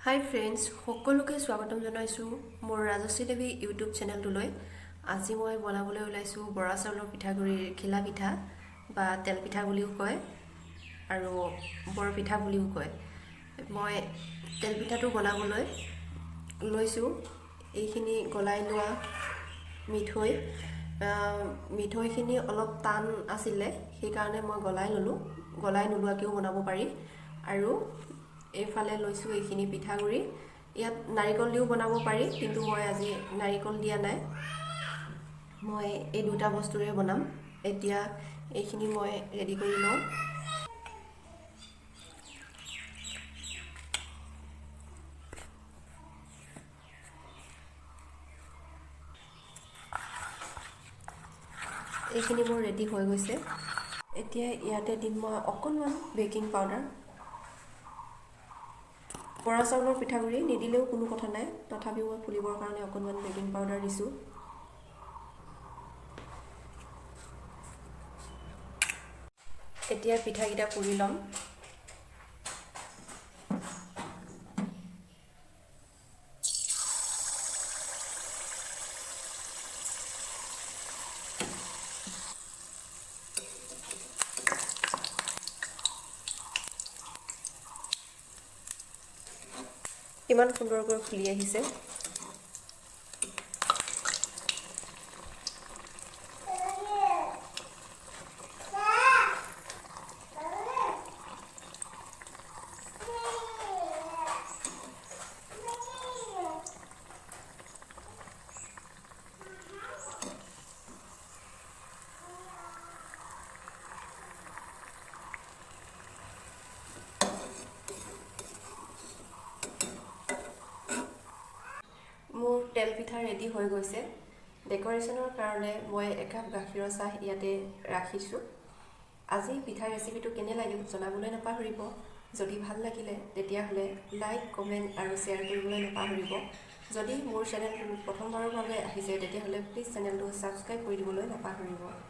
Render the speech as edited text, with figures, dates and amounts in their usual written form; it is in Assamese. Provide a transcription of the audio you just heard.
হাই ফ্ৰেণ্ডছ, সকলোকে স্বাগতম জনাইছোঁ মোৰ ৰাজশ্ৰী দেৱী ইউটিউব চেনেলটোলৈ। আজি মই বনাবলৈ ওলাইছোঁ বৰা চাউলৰ পিঠাগুড়িৰ ঘিলা পিঠা বা তেল পিঠা বুলিও কয় আৰু বৰ পিঠা বুলিও কয়। মই তেল পিঠাটো বনাবলৈ লৈছোঁ। এইখিনি গলাই লোৱা মিঠৈখিনি অলপ টান আছিলে, সেইকাৰণে মই গলাই ল'লোঁ। গলাই নোলোৱাকৈও বনাব পাৰি। আৰু এইফালে লৈছোঁ এইখিনি পিঠাগুড়ি। ইয়াত নাৰিকল দিও বনাব পাৰি, কিন্তু মই আজি নাৰিকল দিয়া নাই। মই এই দুটা বস্তুৰে বনাম। এতিয়া এইখিনি মই ৰেডি কৰি লওঁ। এইখিনি মোৰ ৰেডি হৈ গৈছে। এতিয়া ইয়াতে দিম মই অকণমান বেকিং পাউডাৰ। বৰা চাউলৰ পিঠাগুড়ি নিদিলেও কোনো কথা নাই, তথাপিও মই ফুলিবৰ কাৰণে অকণমান বেকিং পাউডাৰ দিছোঁ। এতিয়া পিঠাকেইটা পুৰি ল'ম। ইমান সুন্দৰকৈ ফুলি আহিছে। মোৰ তেল পিঠা ৰেডি হৈ গৈছে। ডেক'ৰেশ্যনৰ কাৰণে মই একাপ গাখীৰৰ চাহ ইয়াতে ৰাখিছোঁ। আজি পিঠা ৰেচিপিটো কেনে লাগিল জনাবলৈ নাপাহৰিব। যদি ভাল লাগিলে তেতিয়াহ'লে লাইক, কমেণ্ট আৰু শ্বেয়াৰ কৰিবলৈ নাপাহৰিব। যদি মোৰ চেনেলটো প্ৰথমবাৰৰ বাবে আহিছে তেতিয়াহ'লে প্লিজ চেনেলটো ছাবস্ক্ৰাইব কৰি দিবলৈ নাপাহৰিব।